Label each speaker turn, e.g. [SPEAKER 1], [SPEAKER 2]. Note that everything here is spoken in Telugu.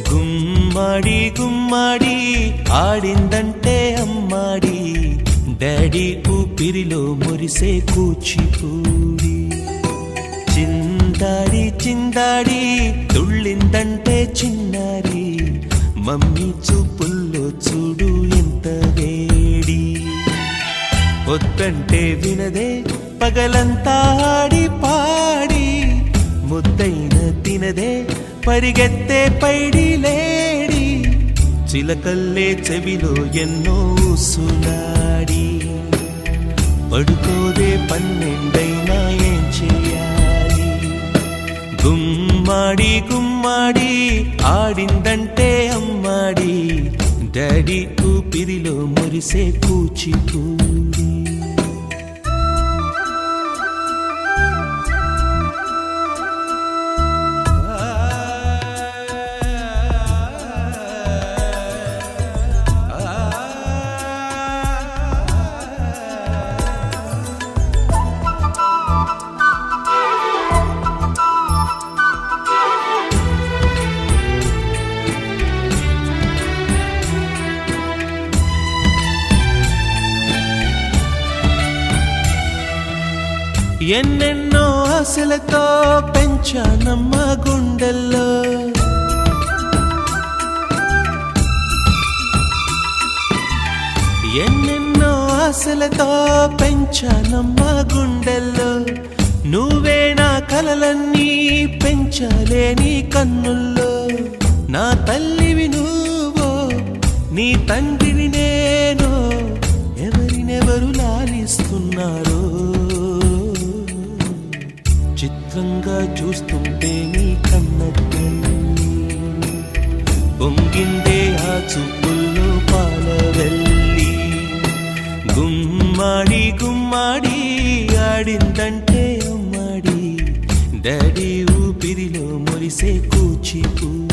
[SPEAKER 1] గుమ్మడి గుమ్మడి ఆడిందంటే అమ్మాడి డాడీ ఊపిరిలో మురిసే కూచిపూడి చిందాడి చిందాడి తుళ్ళిందంటే చిన్నారి మమ్మీ చూపుల్లో చూడు ఎంత వేడి వద్దంటే వినదే పగలంతా ఆడి పాడి ముద్దైన తినదే పరిగెత్తే పైడి లేడి చిలకల్లే చెవిలో ఎన్నో సులాడి పడుకోదే పన్నెండైనా ఏం చేయాలి గుమ్మాడి గుమ్మాడి ఆడిందంటే అమ్మాడి డాడీ ఊపిరిలో మురిసే కూచిపూడి ఎన్నెన్నో ఆశలతో పెంచానమ్మ గుండెల్లో ఎన్నెన్నో ఆశలతో పెంచానమ్మ గుండెల్లో నువ్వే నా కలలన్నీ పెంచలేని కన్నుల్లో నా తల్లివి నువ్వో నీ తండ్రిని నేను ఎవరినెవరు లాలిస్తున్నారో చిత్రంగా చూస్తుంటే నీ కన్నట్టు పొంగిందే ఆ చూపుల్లో పాలవెల్లి గుమ్మాడి గుమ్మాడి ఆడిందంటే అమ్మాడి డాడీ ఊపిరిలో మురిసే కూచిపూడి